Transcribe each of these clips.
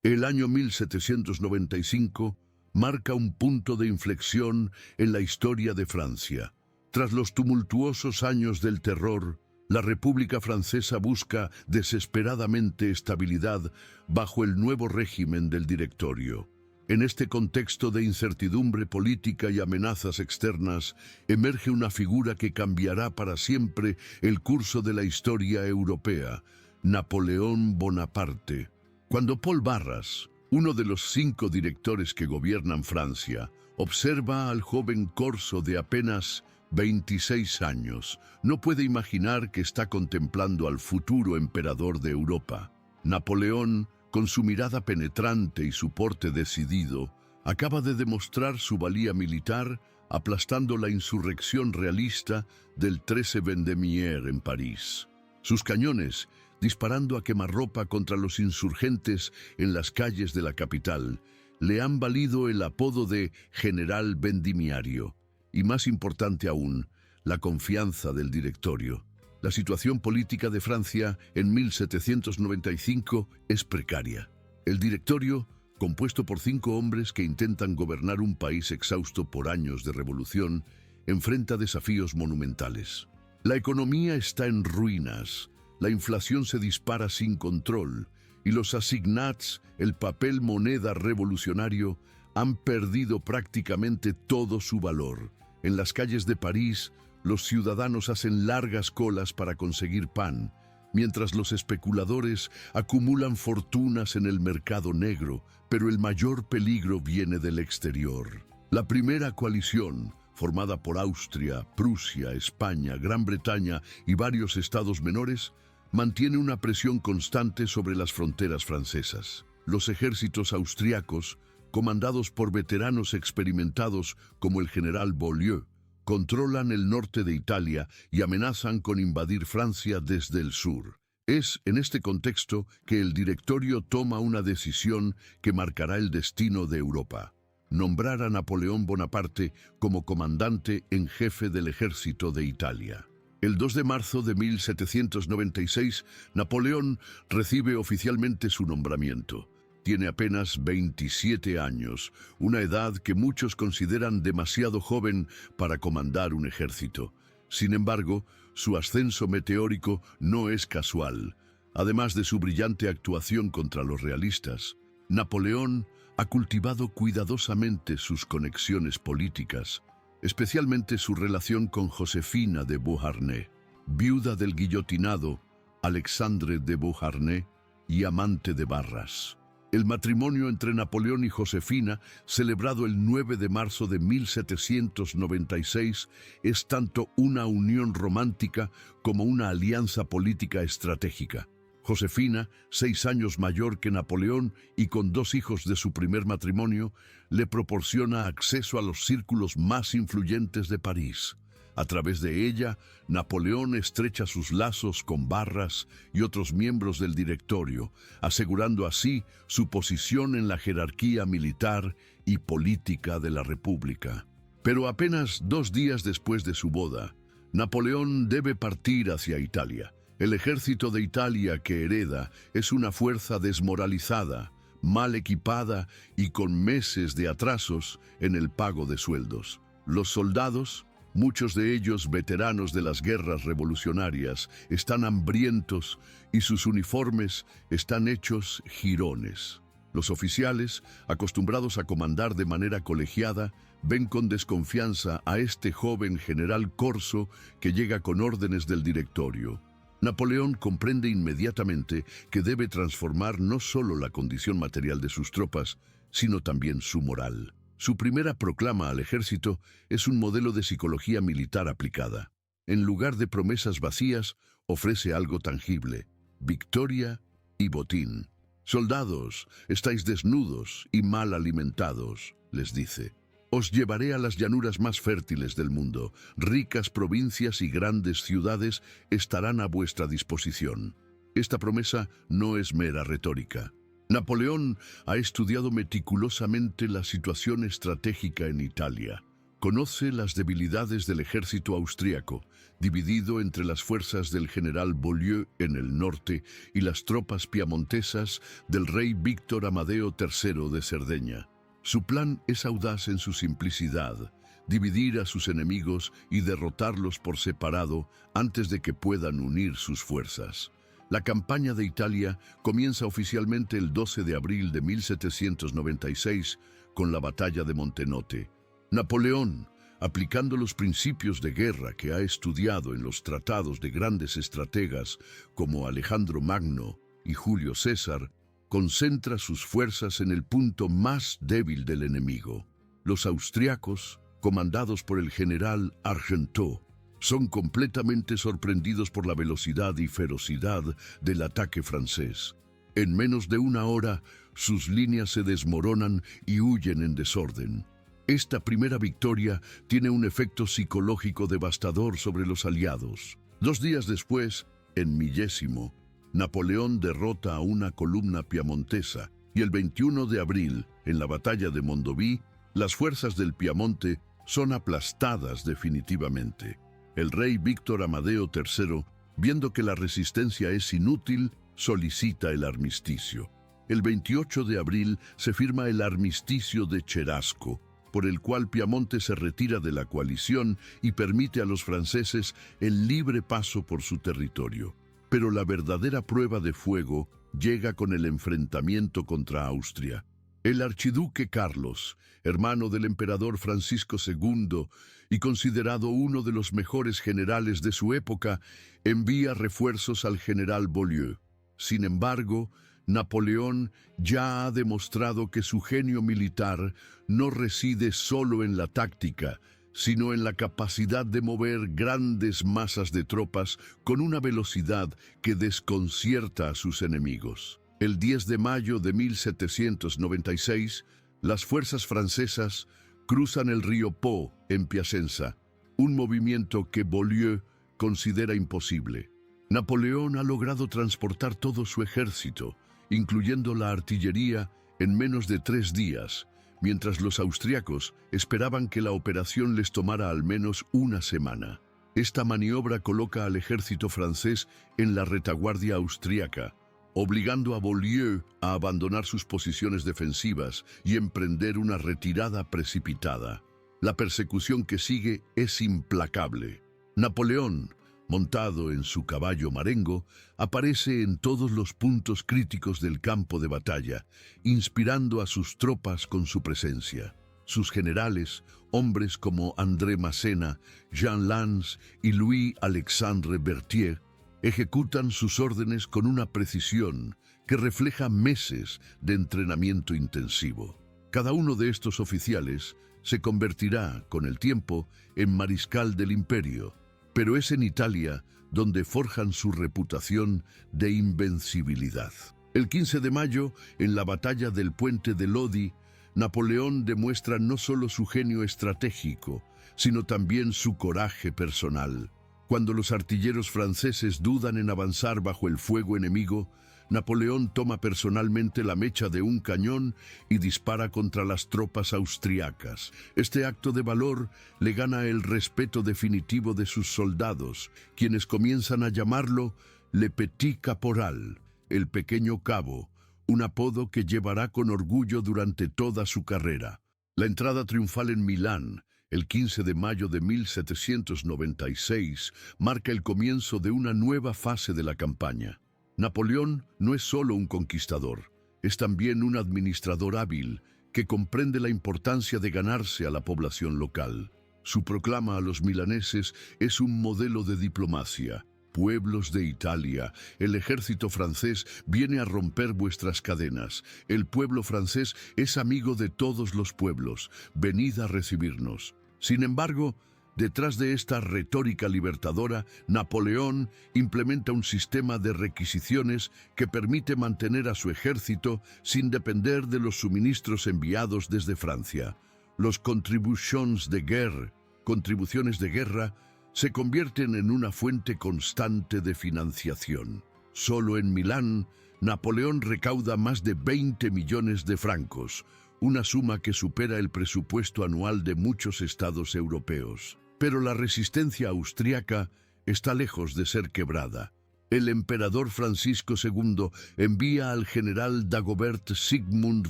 El año 1795 marca un punto de inflexión en la historia de Francia. Tras los tumultuosos años del terror, la República Francesa busca desesperadamente estabilidad bajo el nuevo régimen del Directorio. En este contexto de incertidumbre política y amenazas externas, emerge una figura que cambiará para siempre el curso de la historia europea: Napoleón Bonaparte. Cuando Paul Barras, uno de los 5 directores que gobiernan Francia, observa al joven corso de apenas 26 años, no puede imaginar que está contemplando al futuro emperador de Europa. Napoleón, con su mirada penetrante y su porte decidido, acaba de demostrar su valía militar aplastando la insurrección realista del 13 Vendémiaire en París. Sus cañones, disparando a quemarropa contra los insurgentes en las calles de la capital, le han valido el apodo de General Vendimiario. Y más importante aún, la confianza del Directorio. La situación política de Francia en 1795 es precaria. El Directorio, compuesto por 5 hombres que intentan gobernar un país exhausto por años de revolución, enfrenta desafíos monumentales. La economía está en ruinas, la inflación se dispara sin control y los assignats, el papel moneda revolucionario, han perdido prácticamente todo su valor. En las calles de París, los ciudadanos hacen largas colas para conseguir pan, mientras los especuladores acumulan fortunas en el mercado negro, pero el mayor peligro viene del exterior. La primera coalición, formada por Austria, Prusia, España, Gran Bretaña y varios estados menores, mantiene una presión constante sobre las fronteras francesas. Los ejércitos austriacos, comandados por veteranos experimentados como el general Beaulieu, controlan el norte de Italia y amenazan con invadir Francia desde el sur. Es en este contexto que el Directorio toma una decisión que marcará el destino de Europa: nombrar a Napoleón Bonaparte como comandante en jefe del ejército de Italia. El 2 de marzo de 1796, Napoleón recibe oficialmente su nombramiento. Tiene apenas 27 años, una edad que muchos consideran demasiado joven para comandar un ejército. Sin embargo, su ascenso meteórico no es casual. Además de su brillante actuación contra los realistas, Napoleón ha cultivado cuidadosamente sus conexiones políticas, especialmente su relación con Josefina de Beauharnais, viuda del guillotinado Alexandre de Beauharnais y amante de Barras. El matrimonio entre Napoleón y Josefina, celebrado el 9 de marzo de 1796, es tanto una unión romántica como una alianza política estratégica. Josefina, 6 años mayor que Napoleón y con 2 hijos de su primer matrimonio, le proporciona acceso a los círculos más influyentes de París. A través de ella, Napoleón estrecha sus lazos con Barras y otros miembros del Directorio, asegurando así su posición en la jerarquía militar y política de la República. Pero apenas 2 días después de su boda, Napoleón debe partir hacia Italia. El ejército de Italia que hereda es una fuerza desmoralizada, mal equipada y con meses de atrasos en el pago de sueldos. Los soldados, muchos de ellos veteranos de las guerras revolucionarias, están hambrientos y sus uniformes están hechos jirones. Los oficiales, acostumbrados a comandar de manera colegiada, ven con desconfianza a este joven general corso que llega con órdenes del Directorio. Napoleón comprende inmediatamente que debe transformar no solo la condición material de sus tropas, sino también su moral. Su primera proclama al ejército es un modelo de psicología militar aplicada. En lugar de promesas vacías, ofrece algo tangible: victoria y botín. «Soldados, estáis desnudos y mal alimentados», les dice. «Os llevaré a las llanuras más fértiles del mundo. Ricas provincias y grandes ciudades estarán a vuestra disposición». Esta promesa no es mera retórica. Napoleón ha estudiado meticulosamente la situación estratégica en Italia. Conoce las debilidades del ejército austríaco, dividido entre las fuerzas del general Beaulieu en el norte y las tropas piamontesas del rey Víctor Amadeo III de Cerdeña. Su plan es audaz en su simplicidad: dividir a sus enemigos y derrotarlos por separado antes de que puedan unir sus fuerzas. La campaña de Italia comienza oficialmente el 12 de abril de 1796 con la batalla de Montenotte. Napoleón, aplicando los principios de guerra que ha estudiado en los tratados de grandes estrategas como Alejandro Magno y Julio César, concentra sus fuerzas en el punto más débil del enemigo. Los austriacos, comandados por el general Argenteau, son completamente sorprendidos por la velocidad y ferocidad del ataque francés. En menos de una hora, sus líneas se desmoronan y huyen en desorden. Esta primera victoria tiene un efecto psicológico devastador sobre los aliados. 2 días después, en Millésimo, Napoleón derrota a una columna piamontesa y el 21 de abril, en la batalla de Mondovi, las fuerzas del Piamonte son aplastadas definitivamente. El rey Víctor Amadeo III, viendo que la resistencia es inútil, solicita el armisticio. El 28 de abril se firma el armisticio de Cherasco, por el cual Piamonte se retira de la coalición y permite a los franceses el libre paso por su territorio. Pero la verdadera prueba de fuego llega con el enfrentamiento contra Austria. El archiduque Carlos, hermano del emperador Francisco II y considerado uno de los mejores generales de su época, envía refuerzos al general Beaulieu. Sin embargo, Napoleón ya ha demostrado que su genio militar no reside solo en la táctica, sino en la capacidad de mover grandes masas de tropas con una velocidad que desconcierta a sus enemigos. El 10 de mayo de 1796, las fuerzas francesas cruzan el río Po en Piacenza, un movimiento que Beaulieu considera imposible. Napoleón ha logrado transportar todo su ejército, incluyendo la artillería, en menos de 3 días, mientras los austriacos esperaban que la operación les tomara al menos una semana. Esta maniobra coloca al ejército francés en la retaguardia austriaca, obligando a Beaulieu a abandonar sus posiciones defensivas y emprender una retirada precipitada. La persecución que sigue es implacable. Napoleón, montado en su caballo Marengo, aparece en todos los puntos críticos del campo de batalla, inspirando a sus tropas con su presencia. Sus generales, hombres como André Massena, Jean Lannes y Louis-Alexandre Berthier, ejecutan sus órdenes con una precisión que refleja meses de entrenamiento intensivo. Cada uno de estos oficiales se convertirá, con el tiempo, en mariscal del imperio, pero es en Italia donde forjan su reputación de invencibilidad. El 15 de mayo, en la batalla del puente de Lodi, Napoleón demuestra no solo su genio estratégico, sino también su coraje personal. Cuando los artilleros franceses dudan en avanzar bajo el fuego enemigo, Napoleón toma personalmente la mecha de un cañón y dispara contra las tropas austriacas. Este acto de valor le gana el respeto definitivo de sus soldados, quienes comienzan a llamarlo Le Petit Caporal, el pequeño cabo, un apodo que llevará con orgullo durante toda su carrera. La entrada triunfal en Milán, el 15 de mayo de 1796, marca el comienzo de una nueva fase de la campaña. Napoleón no es solo un conquistador, es también un administrador hábil que comprende la importancia de ganarse a la población local. Su proclama a los milaneses es un modelo de diplomacia. Pueblos de Italia, el ejército francés viene a romper vuestras cadenas. El pueblo francés es amigo de todos los pueblos. Venid a recibirnos. Sin embargo, detrás de esta retórica libertadora, Napoleón implementa un sistema de requisiciones que permite mantener a su ejército sin depender de los suministros enviados desde Francia. Los contributions de guerre, contribuciones de guerra, se convierten en una fuente constante de financiación. Solo en Milán, Napoleón recauda más de 20 millones de francos, una suma que supera el presupuesto anual de muchos estados europeos. Pero la resistencia austriaca está lejos de ser quebrada. El emperador Francisco II envía al general Dagobert Sigmund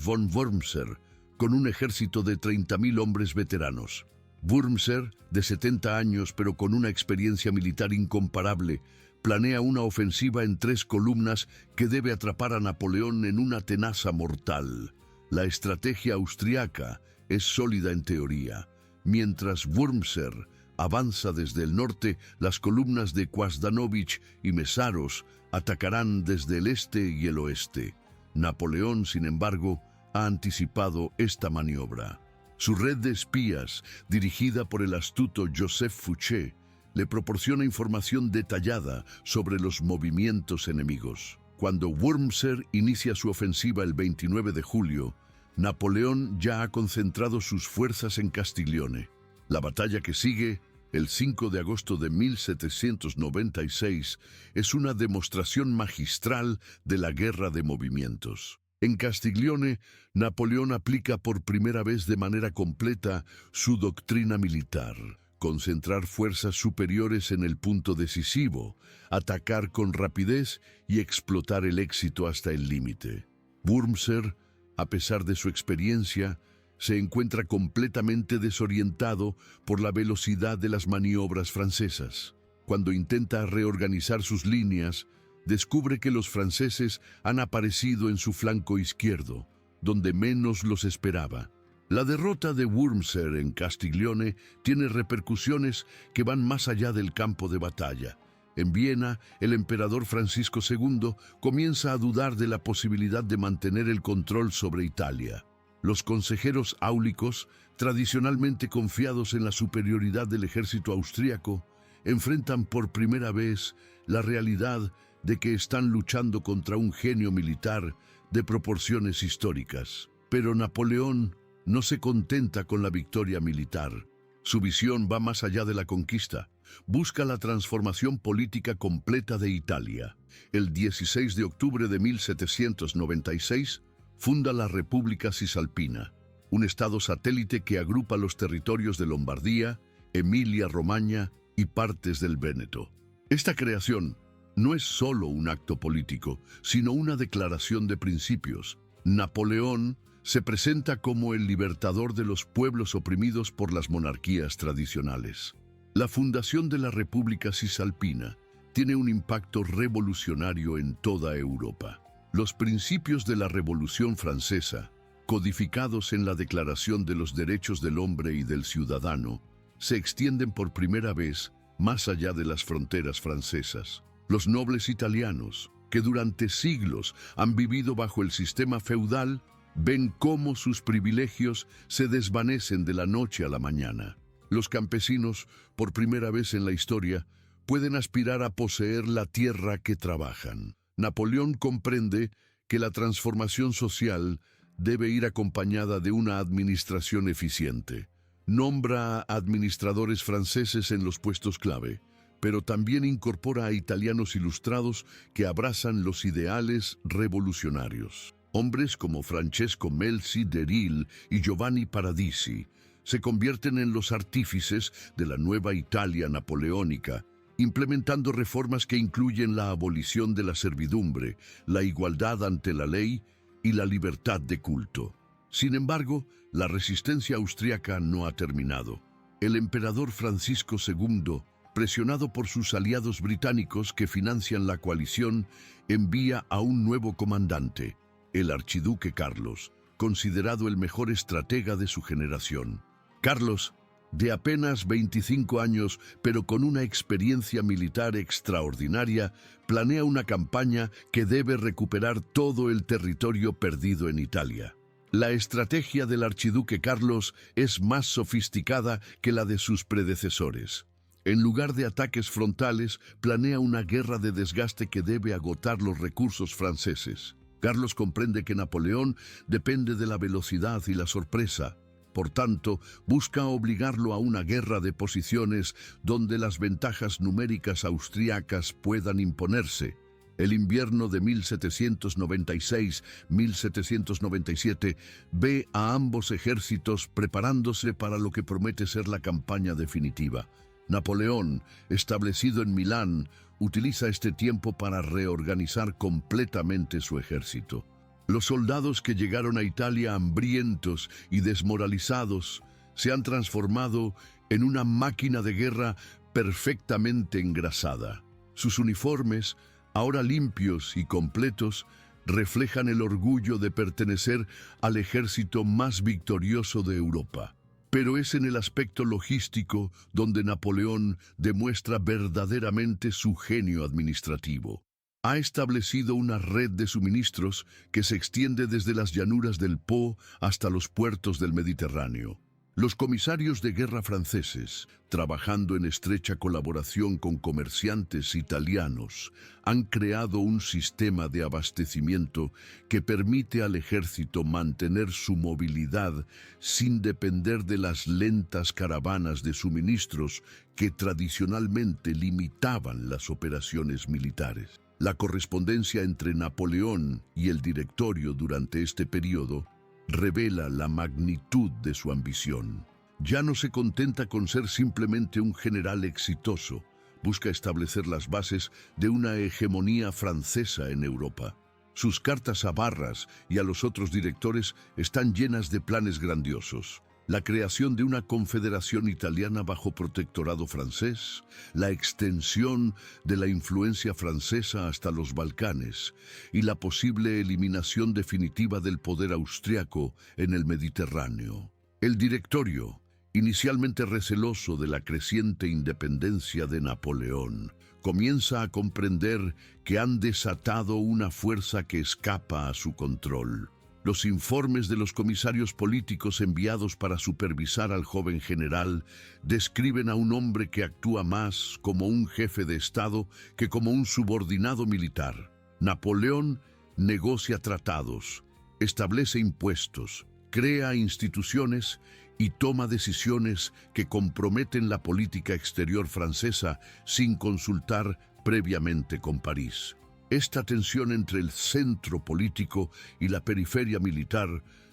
von Wurmser con un ejército de 30.000 hombres veteranos. Wurmser, de 70 años pero con una experiencia militar incomparable, planea una ofensiva en 3 columnas que debe atrapar a Napoleón en una tenaza mortal. La estrategia austriaca es sólida en teoría. Mientras Wurmser avanza desde el norte, las columnas de Quasdanovich y Mesaros atacarán desde el este y el oeste. Napoleón, sin embargo, ha anticipado esta maniobra. Su red de espías, dirigida por el astuto Joseph Fouché, le proporciona información detallada sobre los movimientos enemigos. Cuando Wurmser inicia su ofensiva el 29 de julio, Napoleón ya ha concentrado sus fuerzas en Castiglione. La batalla que sigue, el 5 de agosto de 1796, es una demostración magistral de la guerra de movimientos. En Castiglione, Napoleón aplica por primera vez de manera completa su doctrina militar: concentrar fuerzas superiores en el punto decisivo, atacar con rapidez y explotar el éxito hasta el límite. Wurmser, a pesar de su experiencia, se encuentra completamente desorientado por la velocidad de las maniobras francesas. Cuando intenta reorganizar sus líneas, descubre que los franceses han aparecido en su flanco izquierdo, donde menos los esperaba. La derrota de Wurmser en Castiglione tiene repercusiones que van más allá del campo de batalla. En Viena, el emperador Francisco II comienza a dudar de la posibilidad de mantener el control sobre Italia. Los consejeros áulicos, tradicionalmente confiados en la superioridad del ejército austríaco, enfrentan por primera vez la realidad de que están luchando contra un genio militar de proporciones históricas. Pero Napoleón no se contenta con la victoria militar. Su visión va más allá de la conquista. Busca la transformación política completa de Italia. El 16 de octubre de 1796, funda la República Cisalpina, un estado satélite que agrupa los territorios de Lombardía, Emilia-Romagna y partes del Véneto. Esta creación no es solo un acto político, sino una declaración de principios. Napoleón se presenta como el libertador de los pueblos oprimidos por las monarquías tradicionales. La fundación de la República Cisalpina tiene un impacto revolucionario en toda Europa. Los principios de la Revolución Francesa, codificados en la Declaración de los Derechos del Hombre y del Ciudadano, se extienden por primera vez más allá de las fronteras francesas. Los nobles italianos, que durante siglos han vivido bajo el sistema feudal, ven cómo sus privilegios se desvanecen de la noche a la mañana. Los campesinos, por primera vez en la historia, pueden aspirar a poseer la tierra que trabajan. Napoleón comprende que la transformación social debe ir acompañada de una administración eficiente. Nombra a administradores franceses en los puestos clave, pero también incorpora a italianos ilustrados que abrazan los ideales revolucionarios. Hombres como Francesco Melzi d'Eril y Giovanni Paradisi se convierten en los artífices de la nueva Italia napoleónica, implementando reformas que incluyen la abolición de la servidumbre, la igualdad ante la ley y la libertad de culto. Sin embargo, la resistencia austríaca no ha terminado. El emperador Francisco II, presionado por sus aliados británicos que financian la coalición, envía a un nuevo comandante, el archiduque Carlos, considerado el mejor estratega de su generación. Carlos, de apenas 25 años, pero con una experiencia militar extraordinaria, planea una campaña que debe recuperar todo el territorio perdido en Italia. La estrategia del archiduque Carlos es más sofisticada que la de sus predecesores. En lugar de ataques frontales, planea una guerra de desgaste que debe agotar los recursos franceses. Carlos comprende que Napoleón depende de la velocidad y la sorpresa. Por tanto, busca obligarlo a una guerra de posiciones donde las ventajas numéricas austríacas puedan imponerse. El invierno de 1796-1797 ve a ambos ejércitos preparándose para lo que promete ser la campaña definitiva. Napoleón, establecido en Milán, utiliza este tiempo para reorganizar completamente su ejército. Los soldados que llegaron a Italia hambrientos y desmoralizados se han transformado en una máquina de guerra perfectamente engrasada. Sus uniformes, ahora limpios y completos, reflejan el orgullo de pertenecer al ejército más victorioso de Europa. Pero es en el aspecto logístico donde Napoleón demuestra verdaderamente su genio administrativo. Ha establecido una red de suministros que se extiende desde las llanuras del Po hasta los puertos del Mediterráneo. Los comisarios de guerra franceses, trabajando en estrecha colaboración con comerciantes italianos, han creado un sistema de abastecimiento que permite al ejército mantener su movilidad sin depender de las lentas caravanas de suministros que tradicionalmente limitaban las operaciones militares. La correspondencia entre Napoleón y el directorio durante este periodo revela la magnitud de su ambición. Ya no se contenta con ser simplemente un general exitoso, busca establecer las bases de una hegemonía francesa en Europa. Sus cartas a Barras y a los otros directores están llenas de planes grandiosos. La creación de una confederación italiana bajo protectorado francés, la extensión de la influencia francesa hasta los Balcanes y la posible eliminación definitiva del poder austriaco en el Mediterráneo. El directorio, inicialmente receloso de la creciente independencia de Napoleón, comienza a comprender que han desatado una fuerza que escapa a su control. Los informes de los comisarios políticos enviados para supervisar al joven general describen a un hombre que actúa más como un jefe de Estado que como un subordinado militar. Napoleón negocia tratados, establece impuestos, crea instituciones y toma decisiones que comprometen la política exterior francesa sin consultar previamente con París. Esta tensión entre el centro político y la periferia militar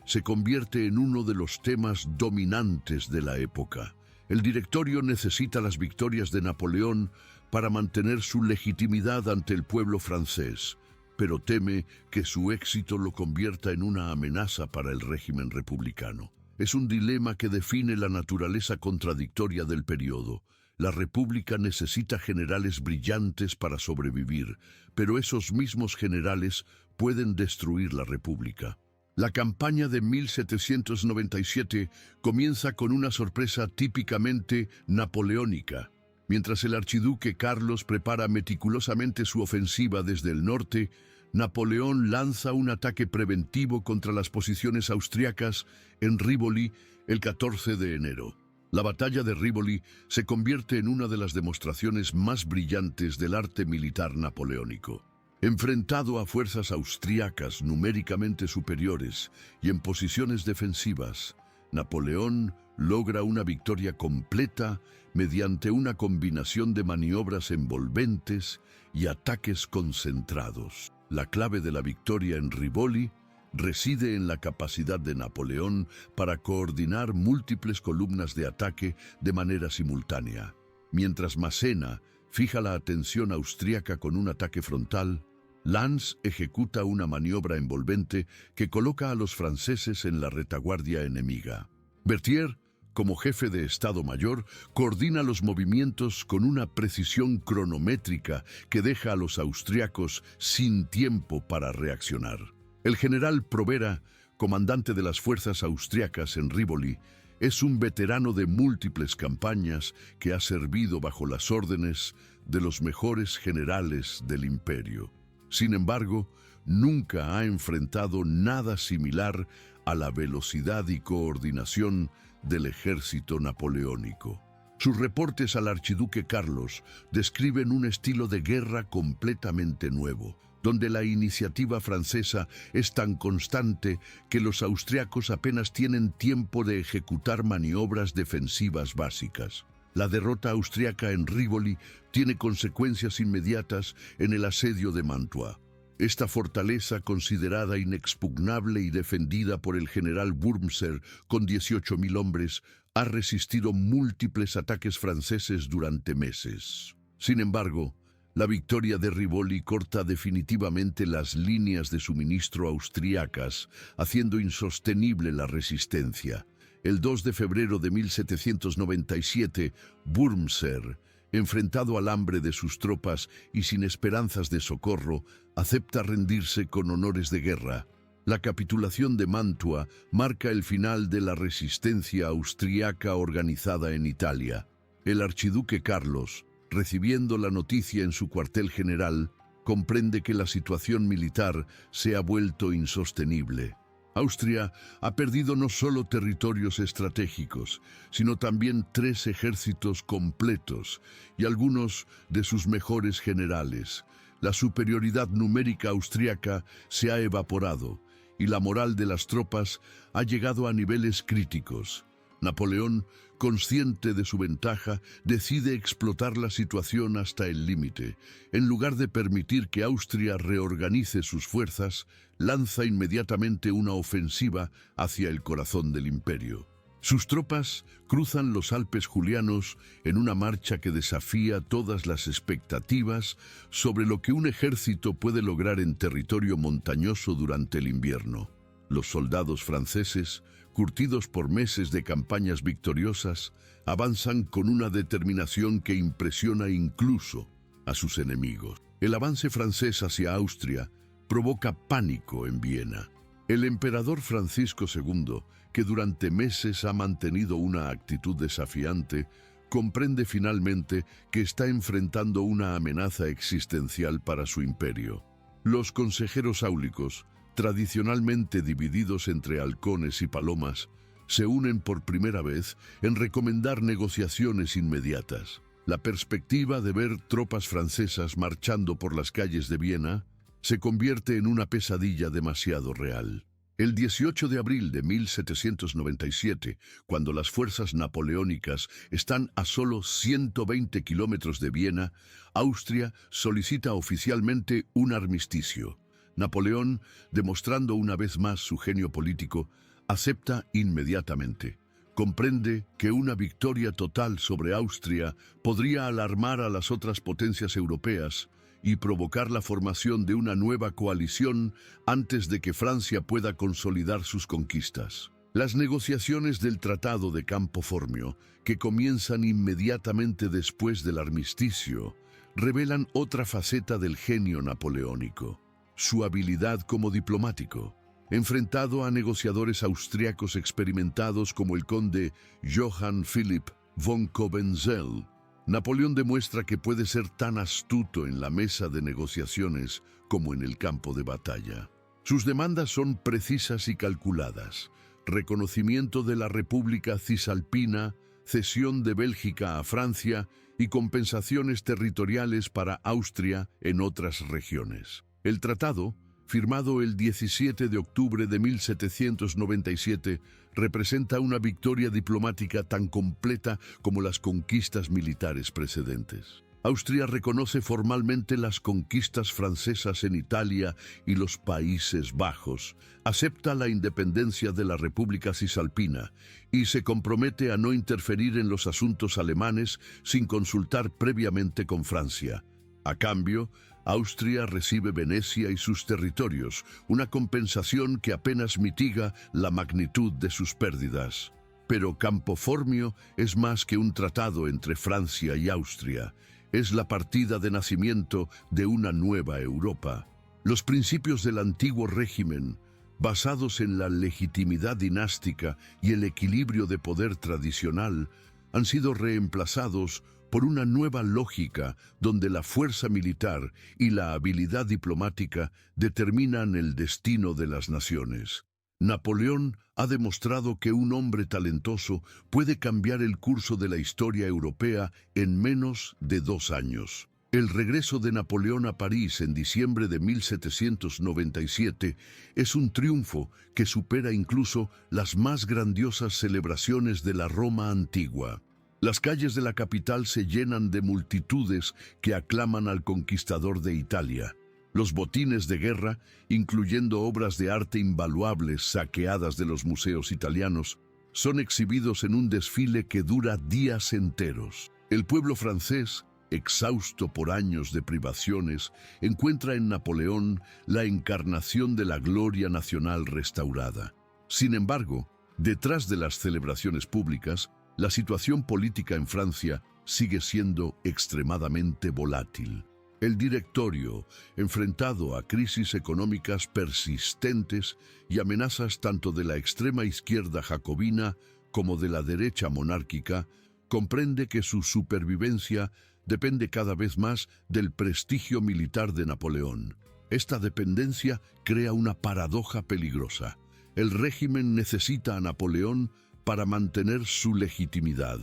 se convierte en uno de los temas dominantes de la época. El directorio necesita las victorias de Napoleón para mantener su legitimidad ante el pueblo francés, pero teme que su éxito lo convierta en una amenaza para el régimen republicano. Es un dilema que define la naturaleza contradictoria del periodo. La República necesita generales brillantes para sobrevivir, pero esos mismos generales pueden destruir la República. La campaña de 1797 comienza con una sorpresa típicamente napoleónica. Mientras el archiduque Carlos prepara meticulosamente su ofensiva desde el norte, Napoleón lanza un ataque preventivo contra las posiciones austriacas en Rivoli el 14 de enero. La batalla de Rivoli se convierte en una de las demostraciones más brillantes del arte militar napoleónico. Enfrentado a fuerzas austriacas numéricamente superiores y en posiciones defensivas, Napoleón logra una victoria completa mediante una combinación de maniobras envolventes y ataques concentrados. La clave de la victoria en Rivoli reside en la capacidad de Napoleón para coordinar múltiples columnas de ataque de manera simultánea. Mientras Massena fija la atención austríaca con un ataque frontal, Lannes ejecuta una maniobra envolvente que coloca a los franceses en la retaguardia enemiga. Berthier, como jefe de Estado Mayor, coordina los movimientos con una precisión cronométrica que deja a los austriacos sin tiempo para reaccionar. El general Provera, comandante de las fuerzas austriacas en Rivoli, es un veterano de múltiples campañas que ha servido bajo las órdenes de los mejores generales del imperio. Sin embargo, nunca ha enfrentado nada similar a la velocidad y coordinación del ejército napoleónico. Sus reportes al archiduque Carlos describen un estilo de guerra completamente nuevo, donde la iniciativa francesa es tan constante que los austriacos apenas tienen tiempo de ejecutar maniobras defensivas básicas. La derrota austriaca en Rivoli tiene consecuencias inmediatas en el asedio de Mantua. Esta fortaleza, considerada inexpugnable y defendida por el general Wurmser con 18.000 hombres, ha resistido múltiples ataques franceses durante meses. Sin embargo, la victoria de Rivoli corta definitivamente las líneas de suministro austriacas, haciendo insostenible la resistencia. El 2 de febrero de 1797, Wurmser, enfrentado al hambre de sus tropas y sin esperanzas de socorro, acepta rendirse con honores de guerra. La capitulación de Mantua marca el final de la resistencia austriaca organizada en Italia. El archiduque Carlos, recibiendo la noticia en su cuartel general, comprende que la situación militar se ha vuelto insostenible. Austria ha perdido no solo territorios estratégicos, sino también 3 ejércitos completos y algunos de sus mejores generales. La superioridad numérica austriaca se ha evaporado y la moral de las tropas ha llegado a niveles críticos. Napoleón, consciente de su ventaja, decide explotar la situación hasta el límite. En lugar de permitir que Austria reorganice sus fuerzas, lanza inmediatamente una ofensiva hacia el corazón del imperio. Sus tropas cruzan los Alpes Julianos en una marcha que desafía todas las expectativas sobre lo que un ejército puede lograr en territorio montañoso durante el invierno. Los soldados franceses, curtidos por meses de campañas victoriosas, avanzan con una determinación que impresiona incluso a sus enemigos. El avance francés hacia Austria provoca pánico en Viena. El emperador Francisco II, que durante meses ha mantenido una actitud desafiante, comprende finalmente que está enfrentando una amenaza existencial para su imperio. Los consejeros áulicos, tradicionalmente divididos entre halcones y palomas, se unen por primera vez en recomendar negociaciones inmediatas. La perspectiva de ver tropas francesas marchando por las calles de Viena se convierte en una pesadilla demasiado real. El 18 de abril de 1797, cuando las fuerzas napoleónicas están a solo 120 kilómetros de Viena, Austria solicita oficialmente un armisticio. Napoleón, demostrando una vez más su genio político, acepta inmediatamente. Comprende que una victoria total sobre Austria podría alarmar a las otras potencias europeas y provocar la formación de una nueva coalición antes de que Francia pueda consolidar sus conquistas. Las negociaciones del Tratado de Campo Formio, que comienzan inmediatamente después del armisticio, revelan otra faceta del genio napoleónico: su habilidad como diplomático. Enfrentado a negociadores austriacos experimentados como el conde Johann Philipp von Cobenzell, Napoleón demuestra que puede ser tan astuto en la mesa de negociaciones como en el campo de batalla. Sus demandas son precisas y calculadas: reconocimiento de la República Cisalpina, cesión de Bélgica a Francia y compensaciones territoriales para Austria en otras regiones. El tratado, firmado el 17 de octubre de 1797, representa una victoria diplomática tan completa como las conquistas militares precedentes. Austria reconoce formalmente las conquistas francesas en Italia y los Países Bajos, acepta la independencia de la República Cisalpina y se compromete a no interferir en los asuntos alemanes sin consultar previamente con Francia. A cambio, Austria recibe Venecia y sus territorios, una compensación que apenas mitiga la magnitud de sus pérdidas. Pero Campo Formio es más que un tratado entre Francia y Austria. Es la partida de nacimiento de una nueva Europa. Los principios del antiguo régimen, basados en la legitimidad dinástica y el equilibrio de poder tradicional, han sido reemplazados por una nueva lógica donde la fuerza militar y la habilidad diplomática determinan el destino de las naciones. Napoleón ha demostrado que un hombre talentoso puede cambiar el curso de la historia europea en menos de 2 años. El regreso de Napoleón a París en diciembre de 1797 es un triunfo que supera incluso las más grandiosas celebraciones de la Roma antigua. Las calles de la capital se llenan de multitudes que aclaman al conquistador de Italia. Los botines de guerra, incluyendo obras de arte invaluables saqueadas de los museos italianos, son exhibidos en un desfile que dura días enteros. El pueblo francés, exhausto por años de privaciones, encuentra en Napoleón la encarnación de la gloria nacional restaurada. Sin embargo, detrás de las celebraciones públicas, la situación política en Francia sigue siendo extremadamente volátil. El Directorio, enfrentado a crisis económicas persistentes y amenazas tanto de la extrema izquierda jacobina como de la derecha monárquica, comprende que su supervivencia depende cada vez más del prestigio militar de Napoleón. Esta dependencia crea una paradoja peligrosa. El régimen necesita a Napoleón para mantener su legitimidad,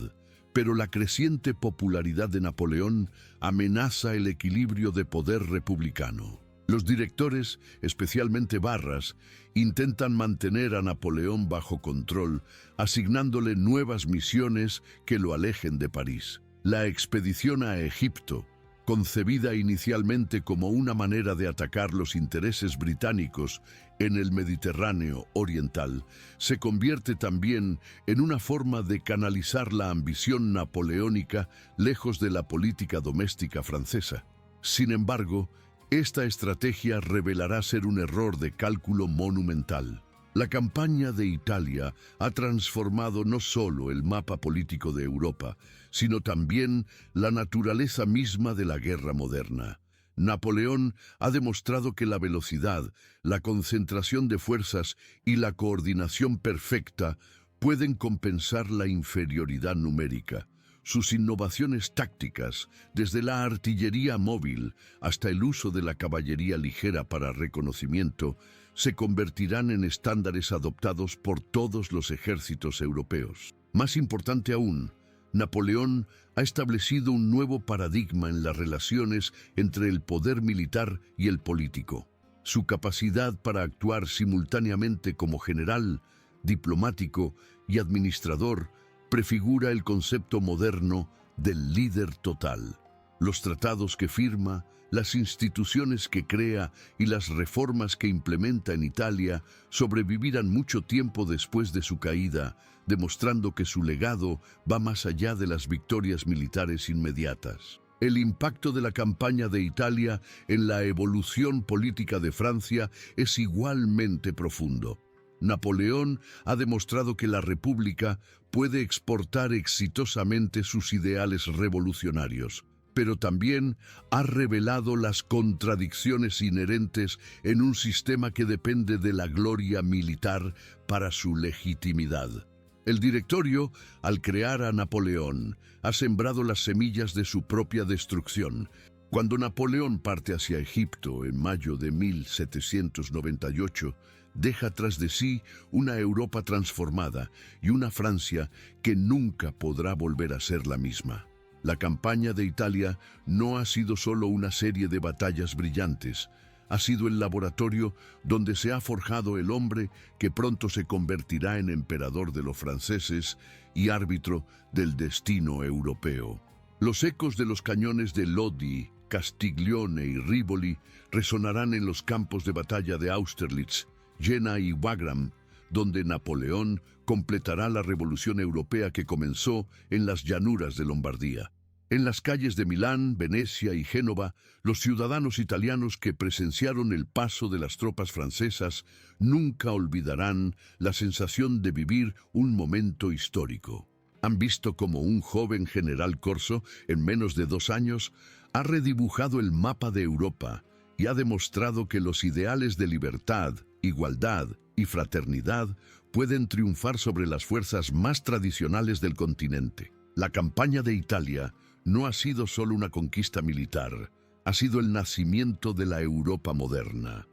pero la creciente popularidad de Napoleón amenaza el equilibrio de poder republicano. Los directores, especialmente Barras, intentan mantener a Napoleón bajo control, asignándole nuevas misiones que lo alejen de París. La expedición a Egipto, concebida inicialmente como una manera de atacar los intereses británicos en el Mediterráneo oriental, se convierte también en una forma de canalizar la ambición napoleónica lejos de la política doméstica francesa. Sin embargo, esta estrategia revelará ser un error de cálculo monumental. La campaña de Italia ha transformado no solo el mapa político de Europa, sino también la naturaleza misma de la guerra moderna. Napoleón ha demostrado que la velocidad, la concentración de fuerzas y la coordinación perfecta pueden compensar la inferioridad numérica. Sus innovaciones tácticas, desde la artillería móvil hasta el uso de la caballería ligera para reconocimiento, se convertirán en estándares adoptados por todos los ejércitos europeos. Más importante aún, Napoleón ha establecido un nuevo paradigma en las relaciones entre el poder militar y el político. Su capacidad para actuar simultáneamente como general, diplomático y administrador prefigura el concepto moderno del líder total. Los tratados que firma, las instituciones que crea y las reformas que implementa en Italia sobrevivirán mucho tiempo después de su caída, demostrando que su legado va más allá de las victorias militares inmediatas. El impacto de la campaña de Italia en la evolución política de Francia es igualmente profundo. Napoleón ha demostrado que la República puede exportar exitosamente sus ideales revolucionarios, pero también ha revelado las contradicciones inherentes en un sistema que depende de la gloria militar para su legitimidad. El Directorio, al crear a Napoleón, ha sembrado las semillas de su propia destrucción. Cuando Napoleón parte hacia Egipto en mayo de 1798, deja tras de sí una Europa transformada y una Francia que nunca podrá volver a ser la misma. La campaña de Italia no ha sido solo una serie de batallas brillantes, ha sido el laboratorio donde se ha forjado el hombre que pronto se convertirá en emperador de los franceses y árbitro del destino europeo. Los ecos de los cañones de Lodi, Castiglione y Rivoli resonarán en los campos de batalla de Austerlitz, Jena y Wagram, donde Napoleón completará la revolución europea que comenzó en las llanuras de Lombardía. En las calles de Milán, Venecia y Génova, los ciudadanos italianos que presenciaron el paso de las tropas francesas nunca olvidarán la sensación de vivir un momento histórico. Han visto cómo un joven general corso, en menos de 2 años, ha redibujado el mapa de Europa y ha demostrado que los ideales de libertad, igualdad y fraternidad pueden triunfar sobre las fuerzas más tradicionales del continente. La campaña de Italia no ha sido solo una conquista militar, ha sido el nacimiento de la Europa moderna.